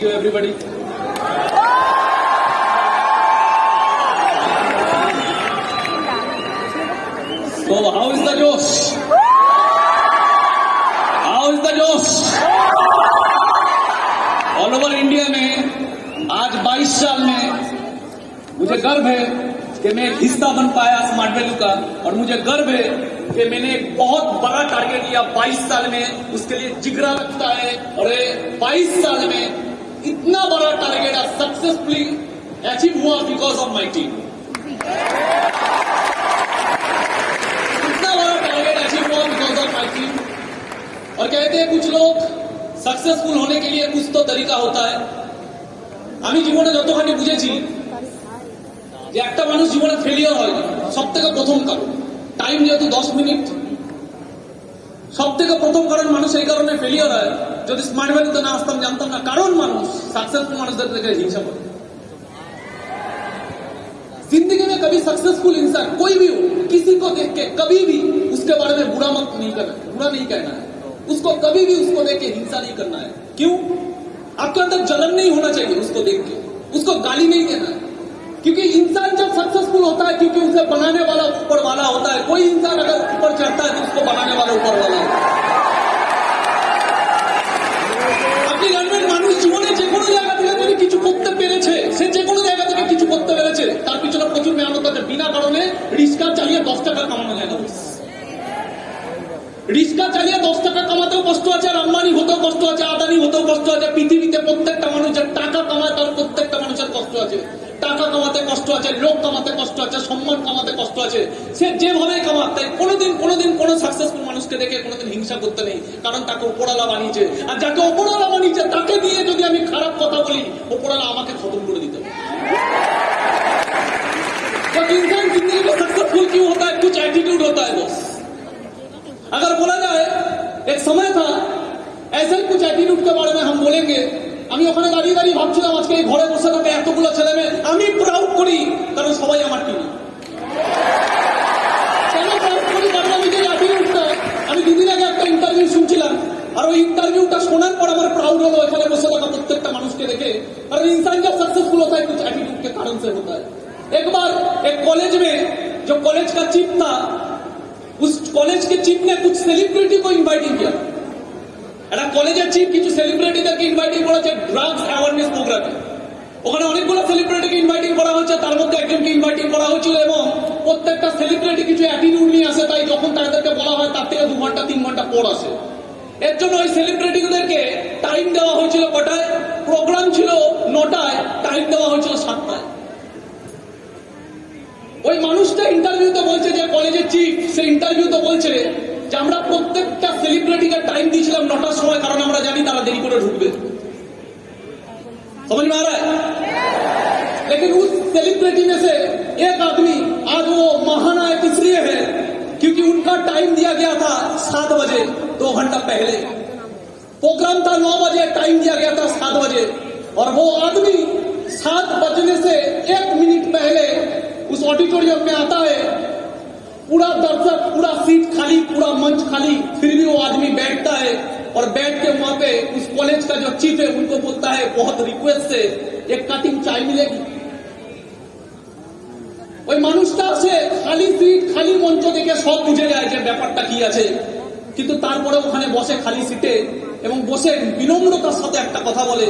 Everybody. So how is the Josh? How is the Josh? All over India में आज 22 साल में मुझे गर्व है कि मैं एक हिस्सा बन पाया स्मार्ट वैल्यू का, और मुझे गर्व है कि मैंने एक बहुत बड़ा टारगेट लिया 22 साल में, उसके लिए जिगरा लगता है। और 22 साल में इतना बड़ा टारगेट आज सक्सेसफुली अचीव हुआ बिकॉज ऑफ माई टीम। इतना बड़ा टारगेट अचीव हुआ बिकॉज ऑफ माई टीम। और कहते हैं कुछ लोग सक्सेसफुल होने के लिए कुछ तो तरीका होता है। আমি জীবনে যতখানি বুঝেছি যে একটা মানুষ জীবনে ফেলিওর হয় সব থেকে প্রথম কারণ টাইম, যেহেতু 10 মিনিট সব থেকে প্রথম কারণ মানুষ এই কারণে ফেলিওর হয়। যদি স্মার্ট ভ্যালুতে না আসতাম জানতাম না, কারণ মানুষ सक्सेसफुल মানুষদের থেকে হিংসা করে। जिंदगी में कभी सक्सेसफुल इंसान कोई भी हो, किसी को देख के कभी भी उसके बारे में बुरा नहीं कहना है, उसको कभी भी उसको देख के हिंसा नहीं करना है। क्यों? आपके अंदर जलन नहीं होना चाहिए उसको देख के, उसको गाली नहीं देना है। क्योंकि इंसान जब सक्सेसफुल होता है क्योंकि उसे बनाने वाला ऊपर वाला होता है। कोई इंसान अगर ऊपर चढ़ता है तो उसको बनाने वाला ऊपर वाला होता है। আপনি জানবেন মানুষ জীবনে যে কোনো জায়গা থেকে যদি কিছু করতে পেরেছে, সে যে কোনো জায়গা থেকে কিছু করতে পেরেছে, তার পিছনে প্রচুর মেহনত আছে। বিনা কারণে রিক্সা চালিয়ে 10 টাকা কামানো যায় না। রিক্সা চালিয়ে 10 টাকা কামাতেও কষ্ট আছে, আর আম্বানি হতেও কষ্ট আছে, আদানি হতেও কষ্ট আছে। পৃথিবীতে প্রত্যেকটা মানুষ যে টাকা কামায় তার প্রত্যেকটা মানুষের কষ্ট আছে। টাকা কামাতে কষ্ট আছে, লোক কামাতে কষ্ট আছে, সম্মান কামাতে কষ্ট আছে। সে যেভাবে কামাক, তাই কোনোদিন কোনো সাকসেসফুল মানুষকে দেখে কোনোদিন হিংসা করতে নেই, কারণ তাকে ওপরওয়ালা বানিয়েছে। আর যাকে ওপরওয়ালা বানিয়েছে তাকে নিয়ে যদি আমি খারাপ কথা বলি, ওপরওয়ালা আমাকে খতম করে দিতে হবে। इंसान जिंदगी में सक्सेसफुल क्यों होता है? कुछ एटीट्यूड होता है बस। अगर बोला जाए एक समय था, ऐसे ही कुछ एटीट्यूड के बारे में हम बोलेंगे। আমি ওখানে দাঁড়িয়ে দাঁড়িয়ে ভাবছিলাম আজকে এই ঘরে বসে থাকে এতগুলো ছেলে মেয়ে, আমি প্রাউড করি কারণ সবাই আমার টিম। কেন প্রাউড করি? কারণ আমি যে অ্যাটিটিউডটা, আমি দুদিন আগে একটা ইন্টারভিউ শুনছিলাম, আর ওই ইন্টারভিউটা শোনার পর আমার প্রাউড হলো এখানে বসে থাকা প্রত্যেকটা মানুষকে দেখে। কারণ इंसान जब सक्सेसफुल होता है कुछ एटीट्यूड के कारण से होता है। एक बार एक कॉलेज में जो कॉलेज का चीफ था, उस कॉलेज के चीफ ने कुछ सेलिब्रिटी को इनवाइटिंग किया। একটা কলেজের চিফ কিছু সেলিব্রিটিদেরকে ইনভাইটিং করেছে ড্রাগস অ্যাওয়ারনেস প্রোগ্রামে। ওখানে অনেকগুলো সেলিব্রিটিকে ইনভাইটিং করা হয়েছে, তার মধ্যে একজনকে ইনভাইটিং করা হয়েছিল, এবং প্রত্যেকটা সেলিব্রিটি কিছু অ্যাটিটিউড নিয়ে আসে। তাই যখন তাদেরকে বলা হয় তার থেকে 2 ঘন্টা 3 ঘন্টা পর আসে। এর জন্য ওই সেলিব্রিটিদেরকে টাইম দেওয়া হয়েছিল কটায়? প্রোগ্রাম ছিল 9টায়, টাইম দেওয়া হয়েছিল 7টায়। ওই মানুষটা ইন্টারভিউতে বলছে, যে কলেজের চিফ, সে ইন্টারভিউতে বলছে যে আমরা প্রত্যেকটা সেলিব্রিটিকে টাইম দিয়েছিলাম 9টার সময়, কারণ আমরা জানি তারা দেরি করে ঢুকবে। समझ में आ रहा है? लेकिन उस सेलिब्रिटी में से एक आदमी आज वो महानायक इसलिए है क्योंकि उनका टाइम दिया गया था 7 बजे, 2 घंटा पहले। प्रोग्राम था 9 बजे, टाइम दिया गया था 7 बजे, और वो आदमी 7 बजने से 1 मिनट पहले उस ऑडिटोरियम में आता है। पूरा दर्शक, पूरा सीट खाली, पूरा मंच खाली, फिर भी वो आदमी बैठता है, और बैठ के वहां पे उस कॉलेज का जो चीफ है उनको बोलता है बहुत रिक्वेस्ट से एक कटिंग चाय मिलेगी। ওই মানুষটা সে খালি সিট, খালি মঞ্চ দেখে সব বুঝে যায় যে ব্যাপারটা কি আছে, কিন্তু তারপরে ওখানে বসে খালি সিটে এবং বসে বিনম্রতার সাথে একটা কথা বলে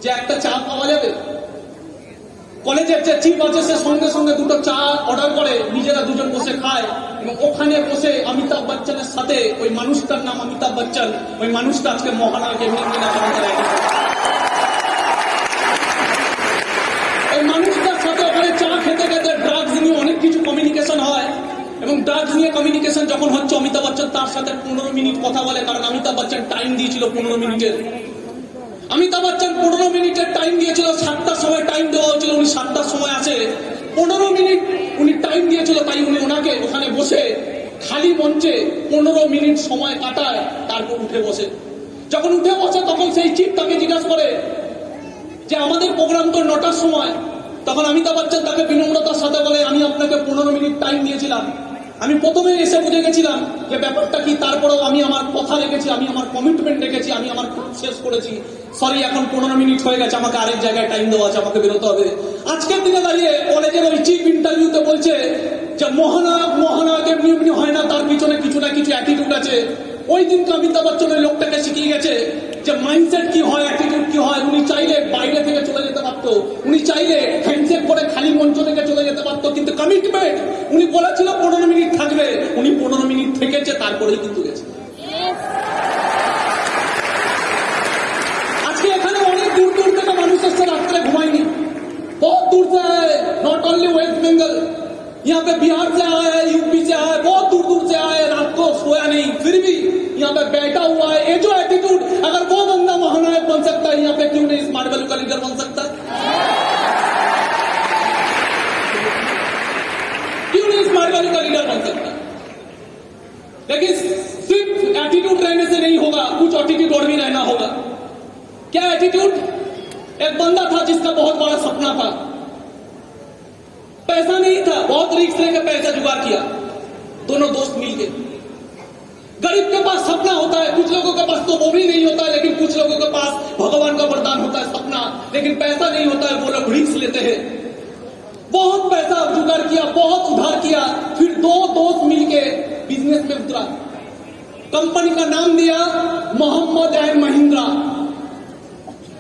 যে একটা চা পাওয়া যাবে। কলেজের যে চিফ আছে সে সঙ্গে সঙ্গে 2টো চা অর্ডার করে, নিজেরা দুজন বসে খায়, এবং ওখানে বসে অমিতাভ বচ্চনের সাথে, ওই মানুষটার নাম অমিতাভ বচ্চন, ওই মানুষটা আজকে মহানায়ক এমনি না, ওই মানুষটার সাথে ওখানে চা খেতে খেতে ড্রাগস নিয়ে অনেক কিছু কমিউনিকেশন হয়, এবং ড্রাগস নিয়ে কমিউনিকেশন যখন হচ্ছে, অমিতাভ বচ্চন তার সাথে 15 মিনিট কথা বলে, কারণ অমিতাভ বচ্চন টাইম দিয়েছিল 15 মিনিটের। অমিতাভ বচ্চন 15 মিনিটের টাইম দিয়েছিল, 7টার সময় টাইম দেওয়া হয়েছিল, উনি 7টার সময় আসে, 15 মিনিট উনি টাইম দিয়েছিল। তাই উনি ওনাকে ওখানে বসে খালি মঞ্চে 15 মিনিট সময় কাটায়, তারপর উঠে বসে। যখন উঠে বসে তখন সেই চিফ তাকে জিজ্ঞাসা করে যে আমাদের প্রোগ্রাম তো 9টার সময়। তখন অমিতাভ বচ্চন তাকে বিনম্রতার সাথে বলে, আমি আপনাকে 15 মিনিট টাইম দিয়েছিলাম, আমি প্রথমে এসে বুঝে গেছিলাম যে ব্যাপারটা কি, তারপরেও আমি আমার কথা রেখেছি, আমি আমার কমিটমেন্ট রেখেছি, আমি আমার কাজ শেষ করেছি। সরি এখন 15 মিনিট হয়ে গেছে, আমাকে আরেক জায়গায় টাইম দেওয়া আছে, আমাকে বেরোতে হবে। আজকের দিনে দাঁড়িয়ে কলেজের ওই চিফ ইন্টারভিউতে বলছে যে মহানায়ক এমনি এমনি হয় না, তার পিছনে কিছু না কিছু অ্যাটিটিউড আছে। ওই দিন অমিতাভ বচ্চন ওই লোকটাকে শিখিয়ে গেছে যে মাইন্ডসেট কি হয়, অ্যাটিটিউড কি হয়। উনি চাইলে বাইরে থেকে চলে যেতে পারতো, উনি চাইলে হ্যান্ডশেক করে খালি মঞ্চ থেকে চলে যেতে পারতো, কিন্তু কমিটমেন্ট, উনি বলেছিল 15 মিনিট থাকবে, উনি 15 মিনিট থেকেছে, তারপরেই কিন্তু গেছে। আজকে এখানে অনেক দূর দূর থেকে মানুষ এসছে, রাত্রে ঘুমায়নি, बहुत दूर से आए, नॉट ओनली वेस्ट बंगाल, यहाँ पे बिहार से आए हैं, यूपी से आए, बहुत दूर दूर से आए, रात को सोया नहीं, फिर भी यहाँ पे बैठा हुआ है। ये जो एटीट्यूड, अगर वो बंदा महानायक बन सकता है, यहाँ पे क्यों नहीं स्मार्ट वैल्यू का लीडर बन सकता है? क्यों नहीं स्मार्ट वैल्यू का लीडर बन सकता? लेकिन सिर्फ एटीट्यूड रहने से नहीं होगा, कुछ एटीट्यूड और भी रहना होगा। क्या एटीट्यूड? एक बंदा था जिसका बहुत बड़ा सपना था, पैसा नहीं था, बहुत रिस्क लेकर पैसा जुगाड़ किया, दोनों दोस्त मिलके। गरीब के पास सपना होता है, कुछ लोगों के पास तो वो भी नहीं होता है, लेकिन कुछ लोगों के पास भगवान का वरदान होता है सपना, लेकिन पैसा नहीं होता है, वो लोग रिस्क लेते हैं। बहुत पैसा जुगाड़ किया, बहुत उधार किया, फिर दो दोस्त मिलके बिजनेस में उतरा, कंपनी का नाम दिया मोहम्मद एंड महिंद्रा।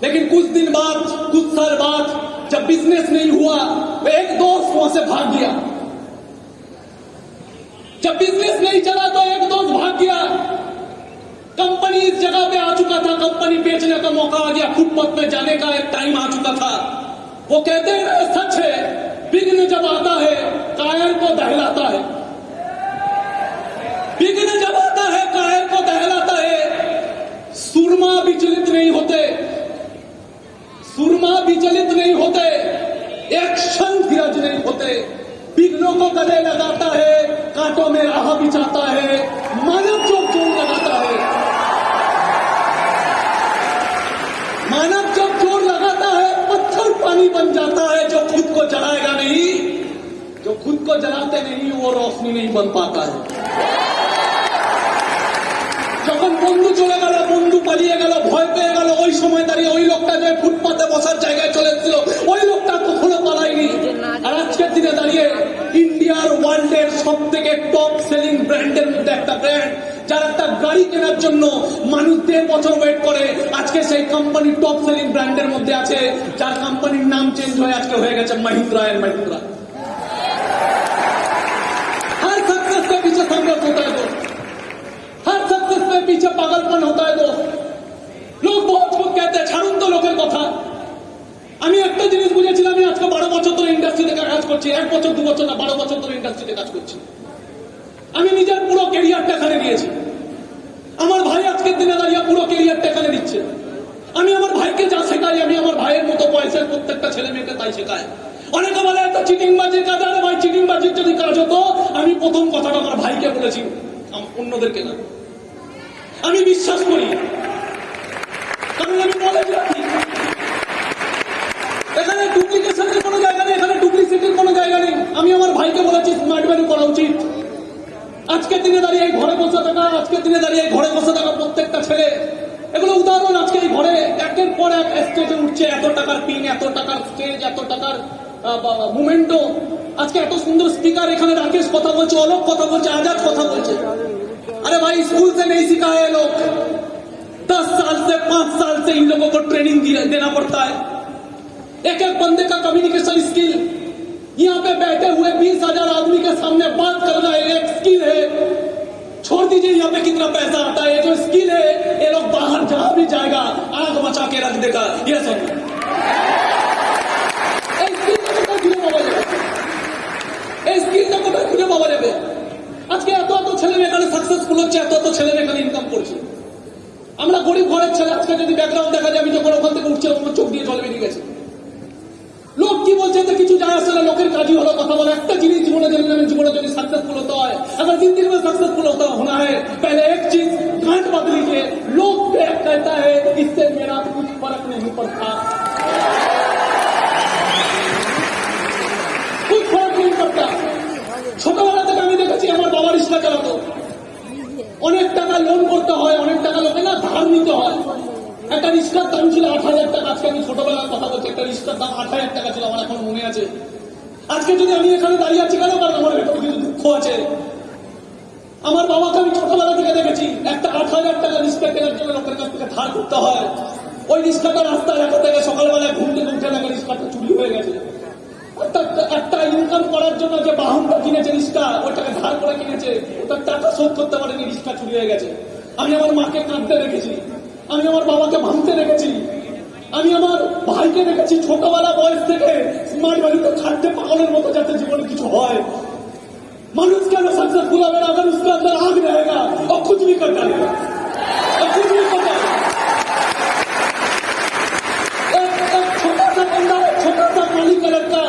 लेकिन कुछ दिन बाद, कुछ साल बाद जब बिजनेस नहीं हुआ, तो एक दोस्त वहां से भाग गया। जब बिजनेस नहीं चला तो एक दोस्त भाग गया। कंपनी इस जगह पे आ चुका था, कंपनी बेचने का मौका आ गया, फुटपाथ पे जाने का एक टाइम आ चुका था। वो कहते हैं सच है, विघ्न जब आता है कायर को दहलाता है, विघ्न जब आता है कायर को दहलाता है। सूरमा विचलित नहीं होते, सुरमा विचलित नहीं होते, एक क्षण धीरज नहीं होते, विघ्नों को गले लगाता है, कांटों में राह बिछाता है, मानव जब जोर लगाता है, मानव जब जोर लगाता है, पत्थर पानी बन जाता है। जो खुद को जलाएगा नहीं, जो खुद को जलाते नहीं, वो रोशनी नहीं बन पाता है। যখন বন্ধু চলে গেল, বন্ধু পালিয়ে গেল, ভয় পেয়ে গেল, ওই সময় দাঁড়িয়ে ওই লোকটা যে ফুটপাতে বসার জায়গায় চলে এসেছিল, ওই লোকটা কখনো পালায়নি। আর আজকের দিনে দাঁড়িয়ে ইন্ডিয়ার ওয়ার্ল্ডের সব থেকে টপ সেলিং ব্র্যান্ডের মধ্যে একটা ব্র্যান্ড, যার একটা গাড়ি কেনার জন্য মানুষ 1.5 বছর ওয়েট করে, আজকে সেই কোম্পানি টপ সেলিং ব্র্যান্ডের মধ্যে আছে, যার কোম্পানির নাম চেঞ্জ হয়ে আজকে হয়ে গেছে Mahindra and Mahindra. Her success के पीछे संघर्ष होता है दोस्त, हर सक्सेस में पीछे पागलपन होता है दोस्त। लोग बहुत कुछ कहते हैं, ছাড়ুন তো লোকের কথা। আমি একটা জিনিস বুঝেছিলাম, আমি আজকে 12 বছর ধরে ইন্ডাস্ট্রিতে কাজ করছি, 1 বছর 2 বছর না, 12 বছর ধরে ইন্ডাস্ট্রিতে কাজ করছি। আমি নিজের পুরো ক্যারিয়ারটা এখানে দিয়েছি, আমার ভাই আজকের দিনে দাঁড়িয়ে পুরো ক্যারিয়ারটা এখানে দিচ্ছে। আমি আমার ভাইকে যা শেখাই, আমি আমার ভাইয়ের মতো বয়সের প্রত্যেকটা ছেলে মেয়েকে তাই শেখাই। অনেকে বলে একটা চিটিংবাজির কাজ, আরে ভাই চিটিংবাজির যদি কাজ হতো, আমি প্রথম কথাটা আমার ভাইকে বলেছি, অন্যদেরকে না। আমি বিশ্বাস করি, কারণ আমি বলে রাখি, এখানে ডুপ্লিকেশনের কোনো জায়গা নেই, এখানে ডুপ্লিসিটির কোনো জায়গা নেই। আমি আমার ভাইকে বলেছি স্মার্ট ভ্যালু করা উচিত। আজকের দিনে দাঁড়িয়ে এই ঘরে বসে থাকা, আজকের দিনে দাঁড়িয়ে ঘরে বসে থাকা প্রত্যেকটা ছেলে, এগুলো উদাহরণ। আজকে এই ঘরে একের পর এক স্টেজে উঠছে, এত টাকার পিন, এত টাকার স্টেজ, এত টাকার মুমেন্টো। আজকে এত সুন্দর স্পিকার, এখানে রাকেশ কথা বলছে, অলোক কথা বলছে, আজাদ কথা বলছে। अरे भाई स्कूल से नहीं सिखा है लोग, 10 साल से 5 साल से इन लोगों को ट्रेनिंग देना पड़ता है। एक एक बंदे का कम्युनिकेशन स्किल, यहाँ पे बैठे हुए 20,000 आदमी के सामने बात करना एक स्किल है। छोड़ दीजिए यहाँ पे कितना पैसा आता है, ये जो स्किल है, ये लोग बाहर जहां भी जाएगा आग मचा के रख देगा। ये सब স্কিলটা কোথায় খুঁজে পাওয়া যাবে? আজকে এত এত ছেলে মেয়ে এখানে সাকসেসফুল হচ্ছে, এত এত ছেলে মেয়ে এখানে ইনকাম করছে। আমরা গরিব ঘরের ছেলে, আজকে যদি ব্যাকগ্রাউন্ড দেখা যায়, আমি যখন ওখান থেকে উঠছিলাম আমার চোখ দিয়ে জল বেরিয়ে গেছে। লোক কি বলছে তো কিছু যায় আসে না, লোকের কাজই হলো কথা বলা। একটা জিনিস জীবনে জানলেন, জীবনে যদি সাকসেসফুল হতে হয়, अगर जिंदगी में सक्सेसफुल होना है, पहले एक चीज गांठ बांध लीजिए, लोग कहता है इससे मेरा कुछ फर्क नहीं पड़ता, कुछ फर्क नहीं पड़ता। ছোটবেলা থেকে আমি দেখেছি আমার বাবা রিক্সা চালাতো, অনেক টাকা লোন করতে হয়, অনেক টাকা লোকে না ধার নিতে হয়। একটা রিক্সার দাম ছিল 8,000 টাকা। আজকে আমি ছোটবেলার কথা বলছি, একটা রিক্সার দাম 8,000 টাকা ছিল, আমার এখনো মনে আছে। আজকে যদি আমি এখানে দাঁড়িয়ে আছি কেন? কারণ আমার ভেতরে কিছু দুঃখ আছে। আমার বাবাকে আমি ছোটবেলা থেকে দেখেছি একটা 8,000 টাকা রিক্সা কেনার জন্য লোকের কাছ থেকে ধার করতে হয়। ওই রিক্সাটা রাস্তায় রাখা থেকে সকালবেলায় ঘুম থেকে উঠে দেখা রিক্সাটা চুরি হয়ে গেছে। একটা ইনকাম করার জন্য যে বাহনটা কিনেছে রিক্সা, ওইটাকে ধার করে কিনেছে, ওটার টাকা শোধ করতে পারেনি, রিক্সা চুরি হয়ে গেছে। আমি আমার মাকে কাঁদতে দেখেছি, আমি আমার বাবাকে ভাঙতে দেখেছি, আমি আমার ভাইকে দেখেছি ছোটবেলা বয়স থেকে স্মার্ট ভ্যালুতে খাটতে পাগলের মতো, যাতে জীবনে কিছু হয়। মানুষ কেন सक्सेसफुल হবে? अगर उसके अंदर आग रहेगा और कुछ भी कर डालेगा, कुछ भी कर डालेगा। एक छोटा सा बंदा, छोटा सा माली का लड़का,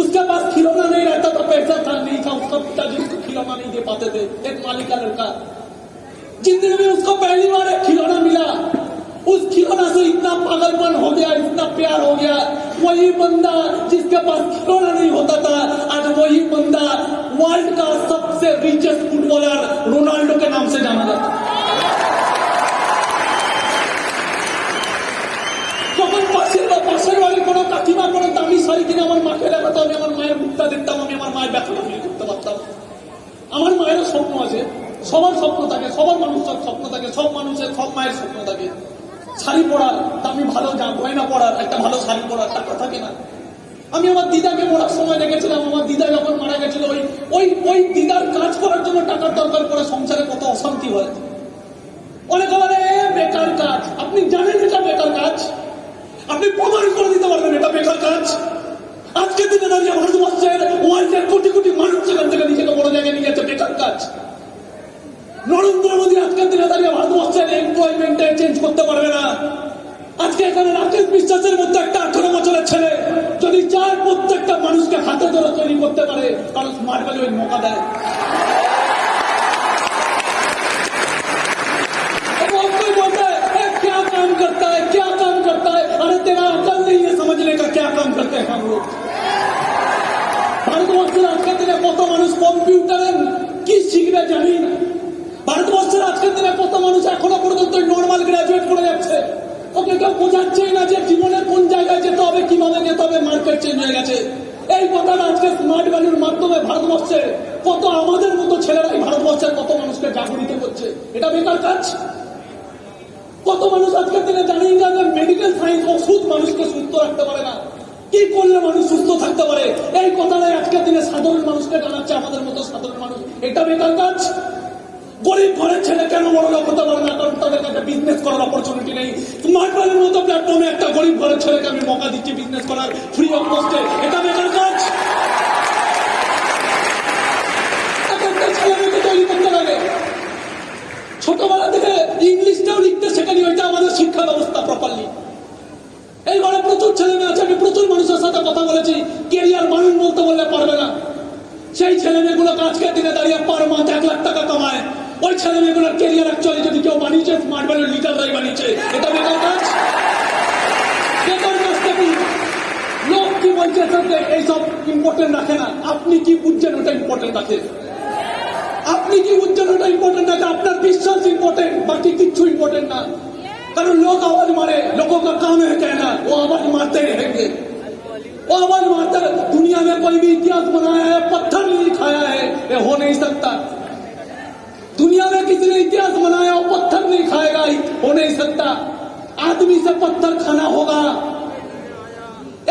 उसके पास खिलौना नहीं रहता था, पैसा था नहीं था, उसका पिताजी उसको खिलौना नहीं दे पाते थे। एक माली का लड़का, जिंदगी में उसको पहली बार एक खिलौना मिला, उस खिलौना से इतना पागलपन हो गया, इतना प्यार हो गया। वही बंदा जिसके पास खिलौना नहीं होता था, आज वही बंदा वर्ल्ड का सबसे रिचेस्ट फुटबॉलर रोनाल्डो के नाम से जाना जाता है। যখন পাশের বাড়ির কোনো কাকিমা কোনো দামি শাড়ি কিনে আমার মাকে দেখাতো, আমি আমার মায়ের মুখটা দেখতাম, আমি আমার মায়ের ব্যাখ্যা করতে পারতাম। আমার মায়েরও স্বপ্ন আছে, সবার স্বপ্ন থাকে, সবার মানুষের স্বপ্ন থাকে, সব মানুষের, সব মায়ের স্বপ্ন থাকে। শাড়ি পরার, দামি ভালো গয়না পরার, একটা ভালো শাড়ি পরার টাকা থাকে না। আমি আমার দিদাকে মরার সময় দেখেছিলাম, আমার দিদা যখন মারা গেছিল, ওই দিদার কাজ করার জন্য টাকার দরকার পড়ে, সংসারে কত অশান্তি হয়। অনেকে বলে বেকার কাজ। আপনি জানেন এটা বেকার কাজ? আপনি প্রমাণ করে দিতে পারবেন এটা বেকার কাজ? আজকে দিনে দাঁড়িয়ে ভারতবর্ষের ওয়ার্ল্ডের কোটি কোটি মানুষ সেখান থেকে নিজেকে বড় জায়গায় নিয়ে যাচ্ছে, বেকার কাজ। নরেন্দ্র মোদী আজকের দিনে দাঁড়িয়ে ভারতবর্ষের এমপ্লয়মেন্টে চেঞ্জ করতে পারবে না। আজকে এখানে রাকেশ বিশ্বাসের মধ্যে একটা 18 বছরের ছেলে যদি চায় প্রত্যেকটা মানুষকে হাতে ধরে তৈরি করতে পারে, কারণ স্মার্ট ভ্যালু ওই মৌকা দেয়। क्या काम करता है, क्या काम करता है? अरे तेरा अकल नहीं है समझने का क्या काम करते हैं हम लोग। ভারতবর্ষের আজকের দিনে কত মানুষ কম্পিউটারের কি শিখবে জানি না। ভারতবর্ষের আজকের দিনে কত মানুষ এখনো পর্যন্ত নর্মাল গ্রাজুয়েট করে যাচ্ছে, ওকে কেউ বোঝাচ্ছেই না যে জীবনের কোন জায়গায় যেতে হবে, কিভাবে যেতে হবে। মার্কেট চেঞ্জ হয়ে গেছে। এই কথাটা আজকে স্মার্ট ভ্যালুর মাধ্যমে ভারতবর্ষে কত আমাদের মতো ছেলেরাই ভারতবর্ষের কত মানুষকে জাগরিত করছে। এটা বেকার কাজ? কত মানুষ আজকের দিনে জানেন যে মেডিকেল সায়েন্স ওষুধ মানুষকে সুস্থ রাখতে পারে না, কি করলে মানুষ সুস্থ থাকতে পারে, এই কথাটাই আজকের দিনে সাধারণ মানুষকে জানাচ্ছে আমাদের মতো সাধারণ মানুষ। এটা বেকার কাজ? গরিব ঘরের ছেলে কেন বড় লোক হতে পারে না? কারণ তাদের কাছে বিজনেস করার অপরচুনিটি নেই। স্মার্ট ভ্যালুর মতো প্ল্যাটফর্মে একটা গরিব ঘরের ছেলেকে আমি মৌকা দিচ্ছি বিজনেস করার ফ্রি অফ কস্টে। এটা বেকার কাজ? একটা ছেলেমেয়েকে তৈরি করতে লাগে, ছোটবেলা থেকে ইংলিশটাও লিখতে শেখানি, ওইটা আমাদের শিক্ষা ব্যবস্থা প্রপারলি। এই ঘরে প্রচুর ছেলে মেয়ে আছে, আমি প্রচুর মানুষের সাথে কথা বলেছি, কেরিয়ার মানুষ বলতে বললে পারবে না। সেই ছেলে মেয়েগুলো আজকের দিনে দাঁড়িয়ে পার মাস 1 লাখ টাকা কামায়। ওই ছেলে মেয়েগুলোর কেরিয়ার অ্যাকচুয়ালি যদি কেউ বানিয়েছে, স্মার্ট ভ্যালুর লিডাররাই বানিয়েছে। এটা বেকার কাজ? বেকার কাজটা কি? লোক কি বলছে এইসব ইম্পর্টেন্ট রাখে না, আপনি কি বুঝছেন ওটা ইম্পর্টেন্ট রাখে? আপনি কি বুঝছেন ওটা ইম্পর্টেন্ট আছে? আপনার বিশ্বাস ইম্পর্টেন্ट, बाकी किच्छु इम्पोर्टेंट ना। कारण लोग आवाज मारे, लोगों का काम है कहना, वो आवाज मारते रहेंगे, वो आवाज मारते। दुनिया में कोई भी इतिहास बनाया है, पत्थर नहीं खाया है, ये हो नहीं सकता। दुनिया में किसी ने इतिहास बनाया और पत्थर नहीं खाएगा, हो नहीं सकता। आदमी से पत्थर खाना होगा।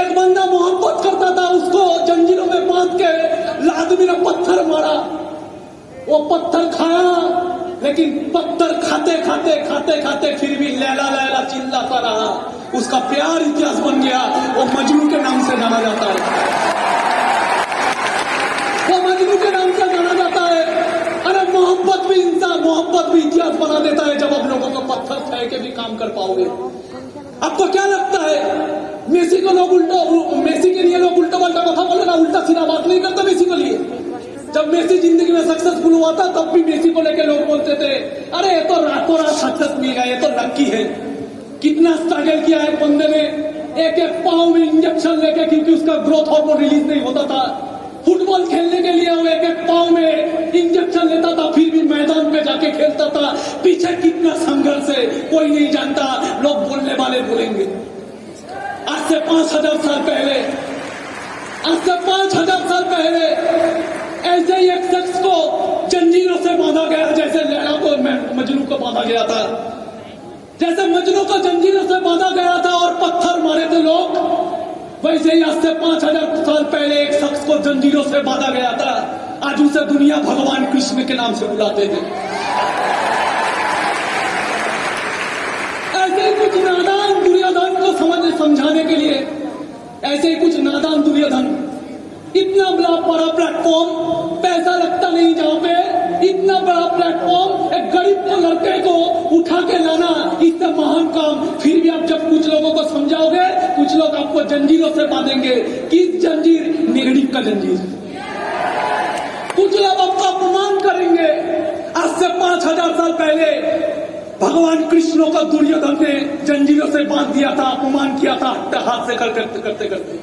एक बंदा मोहब्बत करता था, उसको जंजीरों में बांध के आदमी ने पत्थर मारा, वो पत्थर खाया, लेकिन पत्थर खाते खाते खाते खाते फिर भी लैला लैला चिल्लाता रहा। उसका प्यार इतिहास बन गया, वो मजनू के नाम से जाना जाता है, वो मजनू के नाम से जाना जाता है। अरे मोहब्बत भी इंसान, मोहब्बत भी इतिहास बना देता है जब आप लोगों को पत्थर खाए के भी काम कर पाओगे। आपको क्या लगता है मेसी को लोग उल्टा, मेसी के लिए लोग उल्टा पल्टा कथा बोले ना, उल्टा सीधा बात नहीं करता मेसी के लिए। जब मेसी जिंदगी में सक्सेसफुल हुआ था तब भी मेसी को लेके लोग बोलते थे अरे ये तो रातों रात सक्सेस मिल गया, ये तो लकी है। कितना स्ट्रगल किया है बंदे ने, एक एक पाँव में इंजेक्शन लेके, क्योंकि उसका ग्रोथ हार्मोन रिलीज नहीं होता था। फुटबॉल खेलने के लिए वो एक एक पाँव में इंजेक्शन लेता था, फिर भी मैदान मैदान में जाके खेलता था, पीछे कितना संघर्ष है कोई नहीं जानता, लोग बोलने वाले बोलेंगे। आज से 5000 साल पहले, आज से 5000 साल पहले ऐसे ही एक शख्स को जंजीरों से बांधा गया, जैसे लैला को मजनू को बांधा गया था, जैसे मजनू को जंजीरों से बांधा गया था और पत्थर मारे थे लोग, वैसे ही आज से 5000 साल पहले एक शख्स को जंजीरों से बांधा गया था। आज उसे दुनिया भगवान कृष्ण के नाम से बुलाते थे। ऐसे ही कुछ नादान दुर्योधन को समझाने के लिए, ऐसे ही कुछ नादान दुर्योधन, इतना बड़ा प्लेटफॉर्म, पैसा लगता नहीं जहां पे, इतना बड़ा प्लेटफॉर्म, एक गरीब को लड़के को उठा के लाना, इससे महान काम। फिर भी आप जब कुछ लोगों को समझाओगे, कुछ लोग आपको जंजीरों से बांधेंगे। किस जंजीर? नेगेटिव का जंजीर। कुछ लोग आपका अपमान करेंगे। आज से 5000 साल पहले भगवान कृष्ण को दुर्योधन ने जंजीरों से बांध दिया था, अपमान किया था, हाथ से करते करते।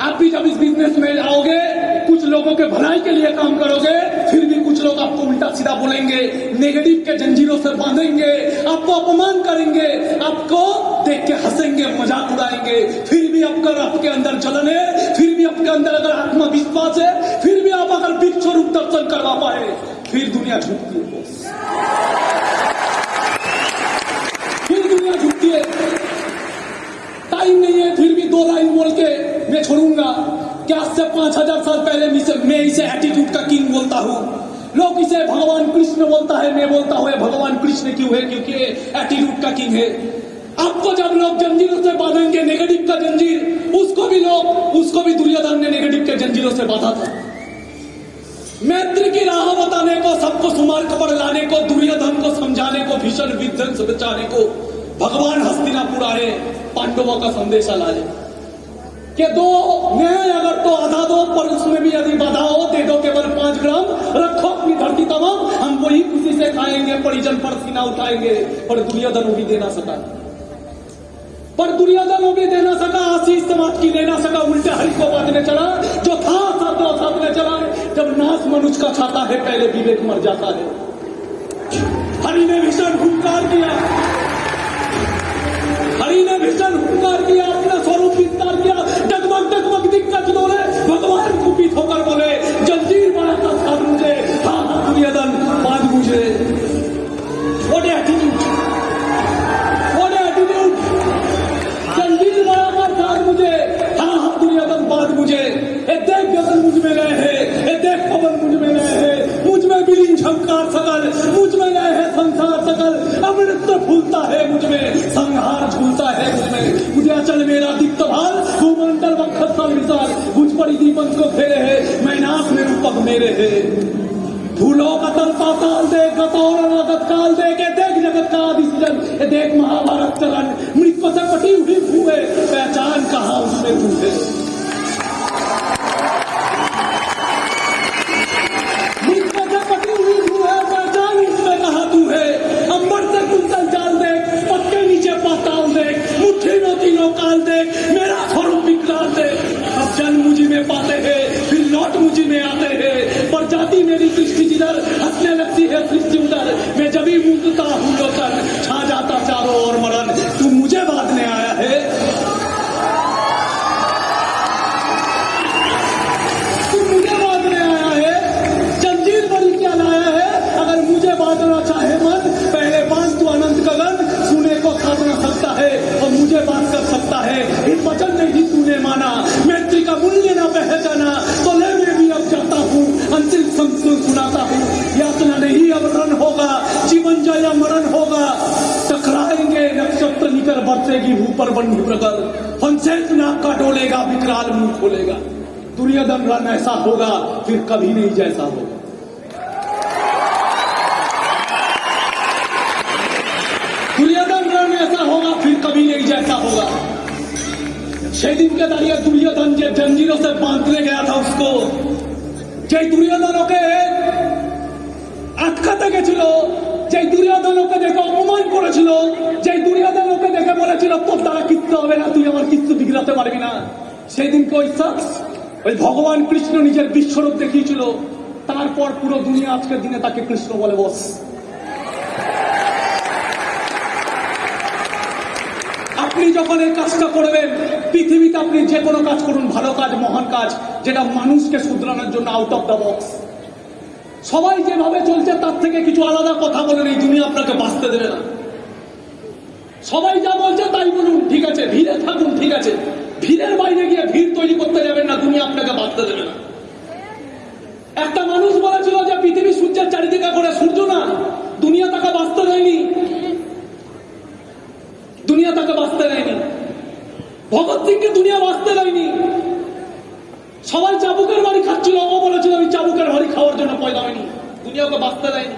आप भी जब इस बिजनेस में आओगे, कुछ लोगों के भलाई के लिए काम करोगे, फिर भी कुछ लोग आपको उल्टा सीधा बोलेंगे, नेगेटिव के जंजीरों से बांधेंगे, आपको अपमान करेंगे, आपको देख के हंसेंगे, मजाक उड़ाएंगे। फिर भी अगर आपके अंदर जलन है, फिर भी आपके अंदर अगर आत्मविश्वास है, फिर भी आप अगर विश्व रूप दर्शन करवा पाए, फिर दुनिया झुकती है, फिर दुनिया झुकती है। टाइम नहीं है, फिर भी 2 लाइन बोल के मैं छोड़ूंगा कि आज से 5000 साल पहले मैं इसे एटीट्यूड का किंग बोलता हूं। लोग इसे भगवान कृष्ण बोलता है, मैं बोलता हूं भगवान कृष्ण क्यों है? क्योंकि एटीट्यूड का किंग है। आपको जब लोग जंजीरों से बांधेंगे, नेगेटिव का जंजीर, उसको भी दुर्योधन ने नेगेटिव के जंजीरों से बांधा था। मैत्री की राह बताने को, सबको सुमार्ग पर लाने को, दुर्योधन को समझाने को, भीषण विध्वंस बचाने को भगवान हस्तिनापुर आए, पांडवों का संदेशा लाए कि दो न्याय अगर तो आधा दो, पर उसमें भी यदि बाधा हो दे दो, केवल 5 ग्राम रखो अपनी धरती तमाम, हम वही खुशी से खाएंगे, परिजन पर सीना उठाएंगे। पर दुर्योधन वो भी देना सका, पर दुर्योधन वो भी देना सका, आशीष समाज की लेना सका, उल्टे हरि को बांधने चला, जो था साधने चला। जब नाश मनुष्य का छाता है, पहले विवेक मर जाता है। हरि ने भीषण हुंकार किया, हरि ने भीषण हुंकार किया, अपना स्वरूप विस्तार किया, डगमग दिक्कत बोले, भगवान कुपित होकर बोले, जंजीर बनाता था मुझे, हाँ दुर्योधन बांध मुझे। What attitude, what attitude, जंजीर बनाकर साथ मुझे, हाँ दुर्योधन बांध मुझे। ए देख गगन मुझ में रहे है, ए देख पवन मुझ में रहे है, मुझ में विलीन झंकार सकल, मुझ में रहे है संसार सकल, अमृत फूलता है मुझ में, संहार झूलता है मुझ में। मुझे अचल मेरा दीप्त भाल, भूमंडल वक्त सा विशाल, मुझ पर दीपन को फेरे है, मैं नाश में रूपक मेरे है। भूलों का तल पाताल देख, गतौर अनागत काल देख, देख जगत का आदि सृजन, देख महाभारत चलन, मृत्यु से कटी हुई भू है, पहचान कहा उसमें तू है। मृत्यु से कटी हुई भू है, पहचान उसमें कहा तू है। अंबर से कुंतल जाल देख, पत्ते नीचे पाताल देख, मुट्ठी में तीनों काल देख, मेरा स्वरूप विकराल देख। अब जन्म मुझी में पाते हैं, फिर लौट मुझी में आते हैं, पर जाति मेरी सृष्टि जिधर, हंसने लगती है सृष्टि उधर, मैं जब भी मूंदता हूँ लोकन, छा जाता चारों ओर मरण। तू मुझे बांधने आया है, तू मुझे बांधने आया है, जंजीर बड़ी क्या लाया है? अगर मुझे बांधना चाहे मन, पहले बांध तू अनंत गगन, सुने को खाद न सकता है और मुझे बांध कर सकता है। इस वचन नहीं तूने माना, मैत्री का मूल्य न पहचाना, तो ले मैं भी अब जाता हूँ, अंतिम संस्कृत सुनाता हूँ। यातना नहीं अब रण होगा, जीवन जया मरण होगा, टकराएंगे नक्षत्र निकर बरसेगी ऊपर बंधी प्रगर, पंचेत नाक का डोलेगा, विकराल मुंह खोलेगा। दुर्योधन रण ऐसा होगा, फिर कभी नहीं जैसा होगा। दुर्योधन रण ऐसा होगा, फिर कभी नहीं जैसा होगा। 6 दिन के दारिया दुर्योधन जे जंजीरों से बांधने गया था उसको, যে দুর্যোধনকে আটকাতে গেছিল, যে দুর্যোধনকে দেখে অপমান করেছিল, যে দুর্যোধনকে দেখে বলেছিল তোর দ্বারা কিচ্ছু হবে না, তুই আমার কিচ্ছু বিগড়াতে পারবি না, সেদিনকে ওই শখস, ওই ভগবান কৃষ্ণ নিজের বিশ্বরূপ দেখিয়েছিল। তারপর পুরো দুনিয়া আজকের দিনে তাকে কৃষ্ণ বলে বস। আপনি যখন এই কাজটা করবেন, পৃথিবীতে আপনি যে কোনো কাজ করুন, ভালো কাজ, মহান কাজ, যেটা মানুষকে শুধরানোর জন্য আউট অফ দ্য বক্স, সবাই যেভাবে চলছে তার থেকে কিছু আলাদা কথা বলেন, এই দুনিয়া আপনাকে বাঁচতে দেবে না। সবাই যা বলছে তাই বলুন, ঠিক আছে, ভিড়ে থাকুন, ঠিক আছে, ভিড়ের বাইরে গিয়ে ভিড় তৈরি করতে যাবেন না, দুনিয়া আপনাকে বাঁচতে দেবে না। একটা মানুষ বলেছিল যে পৃথিবী সূর্যের চারিদিকে করে, সূর্য না, দুনিয়া তাকে বাঁচতে দেয়নি, দুনিয়া তাকে বাঁচতে দেয়নি। ভগৎ সিংকে দুনিয়া বাঁচতে দেয়নি। সবাই চাবুকের বাড়ি খাচ্ছিল, ও বলেছিল আমি চাবুকের বাড়ি খাওয়ার জন্য পয়দা হয়নি, দুনিয়াকে বাঁচতে দেয়নি।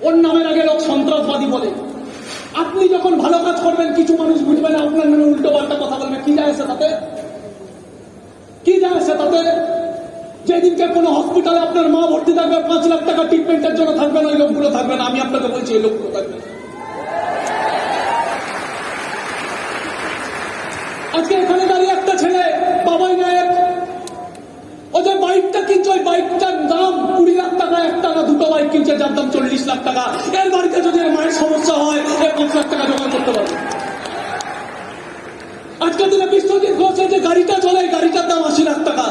ওর নামের আগে লোক সন্ত্রাসবাদী বলে। আপনি যখন ভালো কাজ করবেন, কিছু মানুষ বুঝবে না, আপনার নামে উল্টো পাল্টা কথা বলবে, কি যায় আসে তাতে? কি যায় আসে তাতে? যেদিনকে কোনো হসপিটালে আপনার মা ভর্তি থাকবে, 5 লাখ টাকা ট্রিটমেন্টের জন্য থাকবে না, ওই লোকগুলো থাকবে না। আমি আপনাকে বলছি, এই লোকগুলো থাকবে। আজকে এখানে দাঁড়িয়ে একটা ছেলে, বাবাই নায়ক, ও যে বাইকটা কিনছে, ওই বাইকটার দাম 20 লাখ টাকা, একটা না দুটো বাইক কিনছে যার দাম 40 লাখ টাকা। এর বাড়িতে যদি মায়ের সমস্যা হয়, 5 লাখ টাকা জমা করতে পারবে। আজকের দিনে বিশ্বজিৎ ঘোষের যে গাড়িটা চলে, গাড়িটার দাম 80 লাখ টাকা।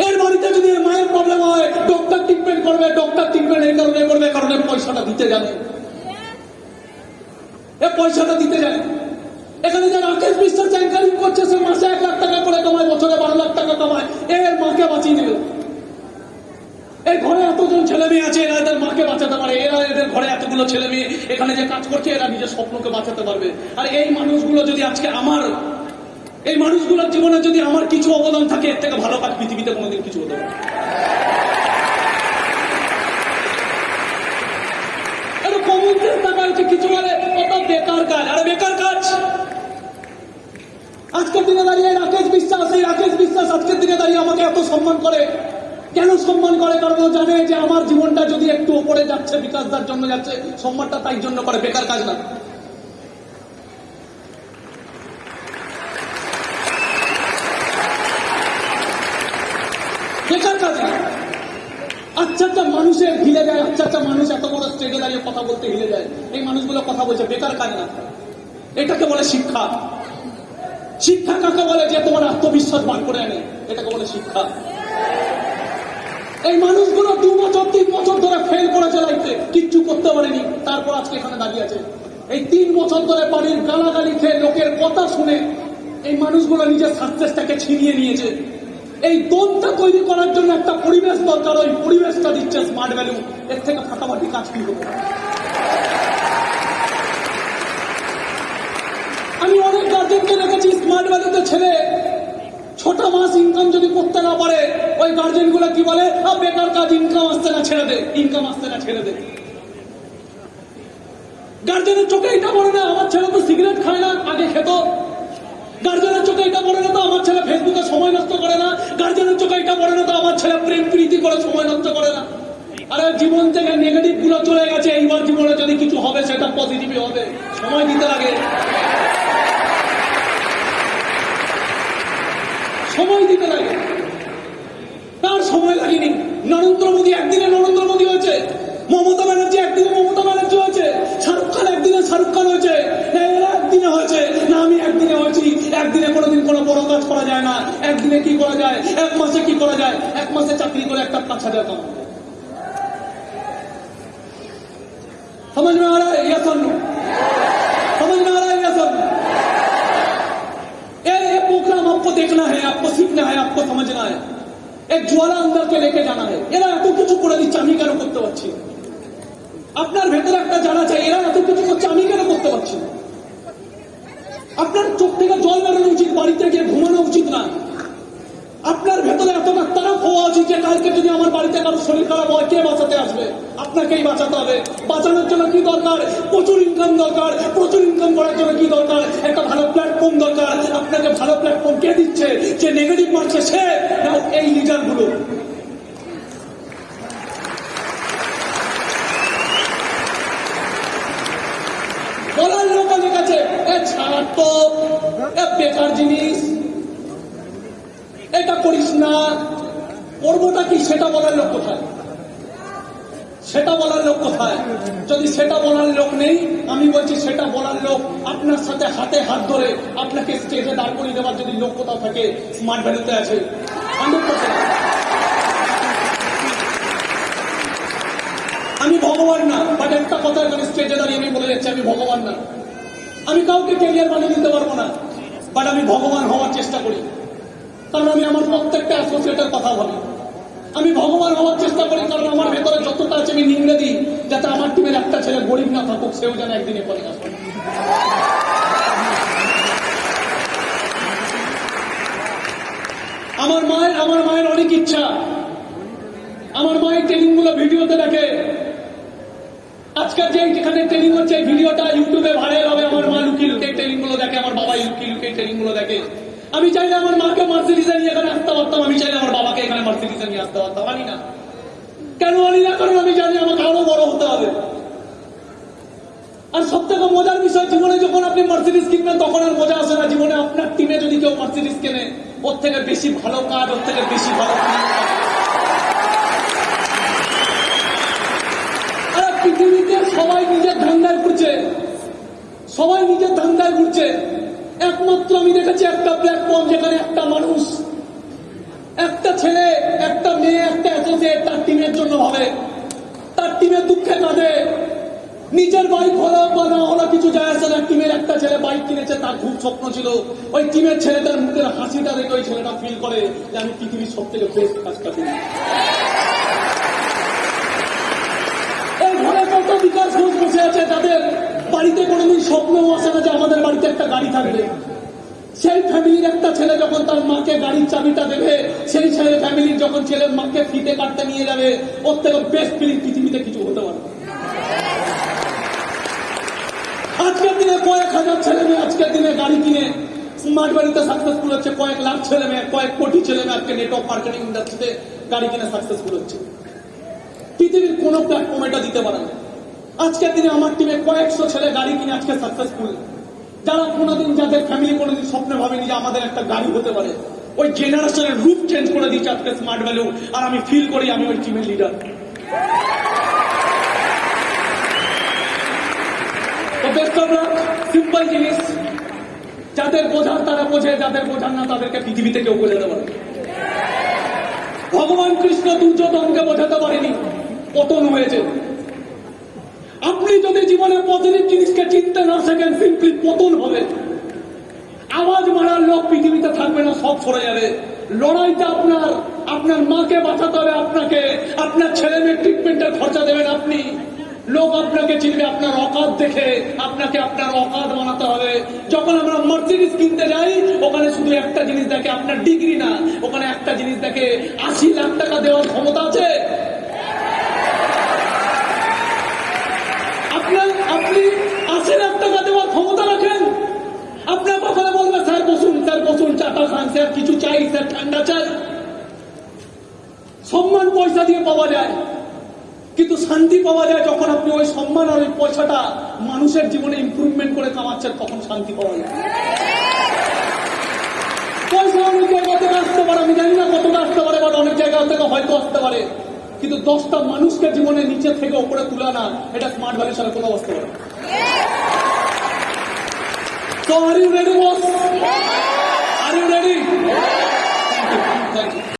এর বাড়িতে যদি মায়ের প্রবলেম হয়, ডক্টর ট্রিটমেন্ট করবে, ডক্টর ট্রিটমেন্ট এই কারণে করবে, কারণ পয়সাটা দিতে জানে, এ পয়সাটা দিতে জানে। এখানে যে রাকেশ বিশ্বাস অ্যাঙ্কারিং করছে, সে মাসে 1 লাখ টাকা করে কামায়, বছরে 12 লাখ টাকা কামায়, এর মাকে বাঁচিয়ে নেবে। এই ঘরে এতজন ছেলে মেয়ে আছে, এরা এদের মাকে বাঁচাতে পারে। এরা এদের ঘরে এতগুলো ছেলে মেয়ে এখানে যে কাজ করছে, এরা নিজের স্বপ্নকে বাঁচাতে পারবে। আর এই মানুষগুলো যদি আজকে আমার, এই মানুষগুলোর জীবনে যদি আমার কিছু অবদান থাকে, এর থেকে ভালো কাজ পৃথিবীতে কোনোদিন কিছু হতে পারে। কমনসেন্স থাকা হচ্ছে, কিছু বলে ওটা বেকার কাজ। আরে বেকার কাজ আজকের দিনে দাঁড়িয়ে রাকেশ বিশ্বাস, এই রাকেশ বিশ্বাস আজকের দিনে দাঁড়িয়ে আমাকে এত সম্মান করে। কেন সম্মান করে? কারণ ও জানে যে আমার জীবনটা যদি একটু উপরে যাচ্ছে, বিকাশদার জন্য যাচ্ছে, সম্মানটা তাই জন্য করে, বেকার কাজ না। বেকার কাজ না। আচ্ছা আচ্ছা মানুষের হিলে যায়, আচ্ছা আচ্ছা মানুষ এত বড় স্টেজে দাঁড়িয়ে কথা বলতে হিলে যায়, এই মানুষগুলো কথা বলছে, বেকার কাজ না। এটাকে বলে শিক্ষা। শিক্ষা কাকে বলে? যে তোমার আত্মবিশ্বাস বার করে আনে, এটাকে বলে শিক্ষা। এই মানুষগুলো 2 বছর 3 বছর ধরে ফেল করেছে লাইফে, কিচ্ছু করতে পারেনি, তারপর আজকে এখানে দাঁড়িয়ে আছে। এই 3 বছর ধরে বাড়ির গালাগালি খেয়ে, লোকের কথা শুনে এই মানুষগুলো নিজের সাকসেসটাকে ছিনিয়ে নিয়েছে। এই দোনটা তৈরি করার জন্য একটা পরিবেশ দরকার, ওই পরিবেশটা দিচ্ছে স্মার্ট ভ্যালু। এর থেকে ফাটাফাটি কাজ কি হবে? আমি অনেক গার্জেনকে দেখেছি, স্মার্ট ভ্যালুতে ছেলে 6টা মাস ইনকাম যদি করতে না পারে, ওই গার্জেন গুলো কি বলে, বেকার কাজ, ইনকাম আসছে না ছেড়ে দে, ইনকাম আসছে না ছেড়ে দে। গার্জেনের চোখে এটা পড়ে না, আমার ছেলে তো সিগারেট খায় না, আগে খেত। গার্জেনের চোখে এটা পড়ে না তো আমার ছেলে ফেসবুকে সময় নষ্ট করে না। গার্জেনের চোখে এটা পড়ে না তো আমার ছেলে প্রেম প্রীতি করে সময় নষ্ট করে না। আরে জীবন থেকে নেগেটিভ গুলো চলে গেছে, এইবার জীবনে যদি কিছু হবে সেটা পজিটিভই হবে। সময় দিতে লাগে, সময় দিতে লাগে। তার সময় লাগেনি। নরেন্দ্র মোদী একদিনে নরেন্দ্র মোদী হয়েছে, মমতা ব্যানার্জি একদিনে মমতা ব্যানার্জি হয়েছে, শাহরুখ খান একদিনে শাহরুখ খান হয়েছে, এরা একদিনে হয়েছে না, আমি একদিনে হয়েছি। একদিনে কোনোদিন কোনো বড় কাজ করা যায় না। একদিনে কি করা যায়? 1 মাসে কি করা যায়? 1 মাসে চাকরি করে একটা 5,000 কামানো। समझ में आ रहा है या सुन? समझ में आ रहा है या सुन? ये प्रोग्राम आपको देखना है, आपको सीखना है, आपको समझना है। एक ज्वाला अंदर के लेके जाना है। এরা এত কিছু করে দিচ্ছে, আমি কেন করতে পারছি? আপনার ভেতরে একটা জানা চাই, এরা এত কিছু করছে, আমি কেন করতে পারছি? আপনার চোখ থেকে জল বেরোনো উচিত, বাড়িতে গিয়ে ঘুমানো উচিত না। আপনার ভেতরে এতটা তারাফ হওয়া উচিত যে কালকে যদি আমার বাড়িতে কারো শরীর খারাপ হয়, কে বাঁচাতে আসবে? আপনাকেই বাঁচাতে হবে। বাঁচানোর জন্য কি দরকার? প্রচুর ইনকাম দরকার। প্রচুর ইনকাম করার জন্য কি দরকার? একটা ভালো প্ল্যাটফর্ম দরকার। আপনাকে ভালো প্ল্যাটফর্ম কে দিচ্ছে? যে নেগেটিভ মারছে সে, না এই লিডার গুলো? বলার লোক অনেক আছে, ছাড় তো, বেকার জিনিস, এটা করিস না, করবোটা কি সেটা বলার লোক কোথায়? সেটা বলার লোক কোথায়? যদি সেটা বলার লোক নেই, আমি বলছি সেটা বলার লোক আপনার সাথে হাতে হাত ধরে আপনাকে স্টেজে দাঁড় করিয়ে দেওয়ার যদি লোক কোথাও থাকে, স্মার্ট ভ্যালুতে আছে 100%। আমি ভগবান না, বাট একটা কথা এখানে স্টেজে দাঁড়িয়ে আমি বলে যাচ্ছি, আমি ভগবান না। আমি কাউকে ক্যারিয়ার বানিয়ে দিতে পারবো না, বাট আমি ভগবান হওয়ার চেষ্টা করি। কারণ আমি আমার প্রত্যেকটা অ্যাসোসিয়েটের কথা ভাবি। আমি ভগবান হওয়ার চেষ্টা করি, কারণ আমার ভেতরে যতটা আছে আমি নিংড়ে দিই, যাতে আমার টিমের একটা ছেলে গরিব না থাকুক, সেও যেন একদিনে পরে আসে। আমার মায়ের অনেক ইচ্ছা, আমার মায়ের ট্রেনিং গুলো ভিডিওতে দেখে। আজকাল যেখানে ট্রেনিং হচ্ছে এই ভিডিওটা ইউটিউবে ভাইরাল হবে, আমার মা লুকিয়ে লুকিয়ে ট্রেনিং গুলো দেখে, আমার বাবা লুকিয়ে লুকিয়ে ট্রেনিং গুলো দেখে। আমি চাইলে আমার মাকে মার্সিডিজে নিয়ে এখানে আসতে পারতাম, আমি চাইলে আমার বাবাকে এখানে মার্সিডিজে নিয়ে আসতে পারতাম, আনি না। কেন আনি না? কারণ আমি জানি আমাকে আরো বড় হতে হবে। আর সব থেকে মজার বিষয়, জীবনে যখন আপনি মার্সিডিজ কিনবেন তখন আর মজা আসে না। জীবনে আপনার টিমে যদি কেউ মার্সিডিজ কেনে, ওর থেকে বেশি ভালো কাজ, ওর থেকে বেশি ভালো পৃথিবীতে সবাই নিজের ধান্দায় ঘুরছে, সবাই নিজের ধান্দায় ঘুরছে। একমাত্র আমি দেখেছি একটা প্ল্যাটফর্ম যেখানে একটা মানুষ, একটা ছেলে, একটা মেয়ে, একটা অ্যাসোসিয়েট তার টিমের জন্য ভাবে, তার টিমের দুঃখে কাঁদে। নিজের বাইক হলো বা না হলো কিছু যায় আসে না। টিমের একটা ছেলে বাইক কিনেছে, তার খুব স্বপ্ন ছিল ওই টিমের ছেলেটার মুখের হাসিটা দেখে ওই ছেলেটা ফিল করে যে আমি পৃথিবীর সব থেকে বেস্ট কাজটা করি। কত বিকাশ ঘোষ বসে আছে, যাদের বাড়িতে কোনোদিন স্বপ্নও আসে না যে আমাদের বাড়িতে একটা গাড়ি থাকবে। সেই ফ্যামিলির একটা ছেলে যখন তার মাকে গাড়ির চাবিটা দেবে, সেই ছেলে ফ্যামিলির যখন ছেলের মাকে ফিতে কাটতে নিয়ে যাবে, ওর থেকে বেস্ট ফিলিং পৃথিবীতে কিছু হতে পারে। আজকের দিনে কয়েক হাজার ছেলে মেয়ে আজকের দিনে গাড়ি কিনে স্মার্ট বাড়িতে সাকসেসফুল হচ্ছে। কয়েক লাখ ছেলে মেয়ে, কয়েক কোটি ছেলে মেয়ে আজকে নেটওয়ার্ক মার্কেটিং ইন্ডাস্ট্রিতে গাড়ি কিনে সাকসেসফুল হচ্ছে। পৃথিবীর কোন প্ল্যাটফর্ম এটা দিতে পারে না। আজকের দিনে আমার টিমে কয়েকশো ছেলে গাড়ি কিনে আজকে সাকসেসফুল, যারা কোনোদিন, যাদের ফ্যামিলি কোনোদিন স্বপ্নে ভাবেনি যে আমাদের একটা গাড়ি হতে পারে। ওই জেনারেশনের রূপ চেঞ্জ করে দিচ্ছে আজকে স্মার্ট ভ্যালু। আর আমি ফিল করি আমি ওই টিমের লিডার। তো বেস্ট অফ লাক। সিম্পল জিনিস, যাদের বোঝার তারা বোঝে, যাদের বোঝার না তাদেরকে পৃথিবীতে কেউ বোঝাতে পারে। ভগবান কৃষ্ণ দুর্যোধনকে বোঝাতে পারেনি, পতন হয়েছে। আপনি যদি জীবনে পজিটিভ জিনিসকে চিনতে না শেখেন, সিম্পলি পতন হবে। আওয়াজ মারার লোক পৃথিবীতে থাকবে না, সব সরে যাবে। লড়াইটা আপনার মাকে বাঁচাতে হবে আপনাকে, আপনার ছেলে মেয়ের ট্রিটমেন্টের খরচা দেবেন আপনি। লোক আপনাকে চিনবে আপনার অকাত দেখে, আপনাকে আপনার অকাত বানাতে হবে। যখন আমরা মার্সিডিজ কিনতে যাই, ওখানে শুধু একটা জিনিস দেখে, আপনার ডিগ্রি না, ওখানে একটা জিনিস দেখে 80 লাখ টাকা দেওয়ার ক্ষমতা আছে। আপনি 80 লাখ টাকা দেওয়ার ক্ষমতা রাখেন। আপনার কখনো বলবে স্যার বসুন, চাটা খান, স্যার কিছু চাই, স্যার ঠান্ডা চাই। সম্মান পয়সা দিয়ে পাওয়া যায়, কিন্তু শান্তি পাওয়া যায় যখন আপনি ওই সম্মান আর ওই পয়সাটা মানুষের জীবনে ইমপ্রুভমেন্ট করে কামাচ্ছেন, তখন শান্তি পাওয়া যায়। পয়সা অনেক জায়গা থেকে আসতে পারে, আমি জানি না কতটা আসতে পারে, বাট অনেক জায়গা থেকে হয়তো আসতে পারে, কিন্তু 10টা মানুষকে জীবনে নিচে থেকে ওপরে তুলা না, এটা স্মার্ট ভ্যালু ছাড়া কোথাও আসতে পারে। So are you ready, boss? Are you ready? Thank you.